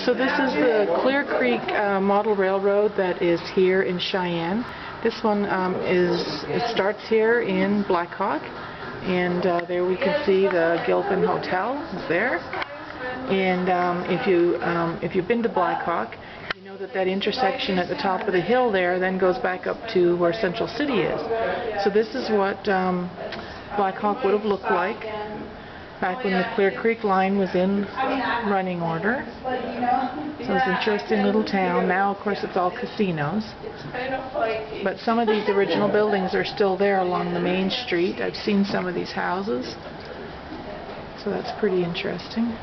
So this is the Clear Creek model railroad that is here in Cheyenne. This one it starts here in Blackhawk, and there we can see the Gilpin Hotel is there. And if you've been to Blackhawk, you know that intersection at the top of the hill there then goes back up to where Central City is. So this is what Blackhawk would have looked like back when the Clear Creek line was in running order. So it's an interesting little town. Now, of course, it's all casinos. But some of these original buildings are still there along the main street. I've seen some of these houses. So that's pretty interesting.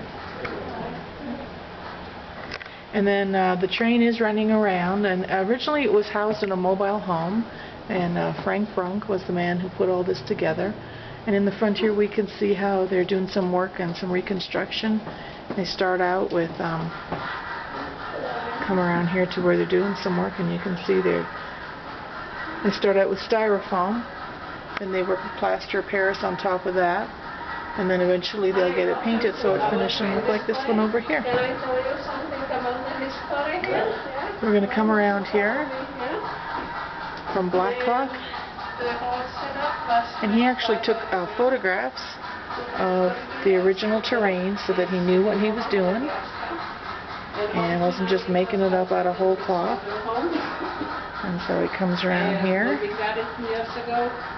And then the train is running around. And originally it was housed in a mobile home. And Frank Brunk was the man who put all this together. And in the front here we can see how they're doing some work and some reconstruction. They start out with, come around here to where they're doing some work, and you can see they start out with styrofoam, and they work with plaster of Paris on top of that, and then eventually they'll get it painted so it finishes and look like this one over here. We're going to come around here from Blackhawk. And he actually took photographs of the original terrain so that he knew what he was doing and wasn't just making it up out of whole cloth. And so he comes around here,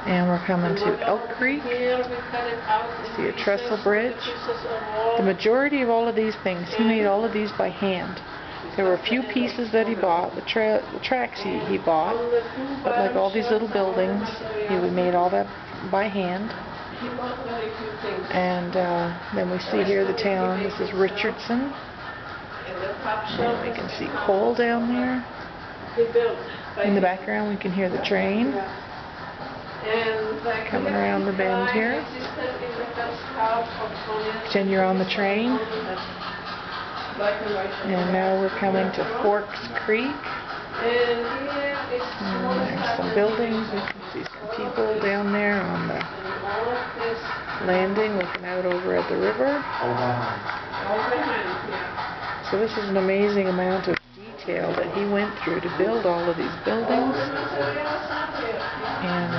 and we're coming to Elk Creek. See a trestle bridge. The majority of all of these things, he made all of these by hand. There were a few pieces that he bought, the tracks he bought, but like all these little buildings, he made all that by hand. And then we see here the town. This is Richardson. And we can see Cole down there. In the background we can hear the train coming around the bend here. Pretend you're on the train. And now we're coming to Forks Creek. And there's some buildings. We can see some people down there on the landing looking out over at the river. So this is an amazing amount of detail that he went through to build all of these buildings and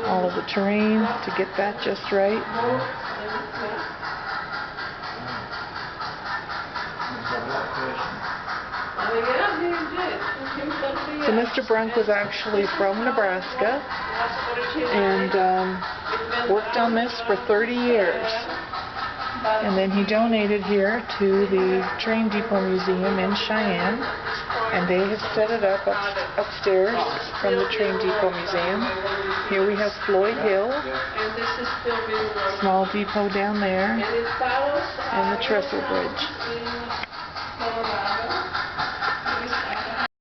all of the terrain to get that just right. So Mr. Brunk was actually from Nebraska and worked on this for 30 years. And then he donated here to the Train Depot Museum in Cheyenne, and they have set it up upstairs from the Train Depot Museum. Here we have Floyd Hill, small depot down there, and the trestle bridge.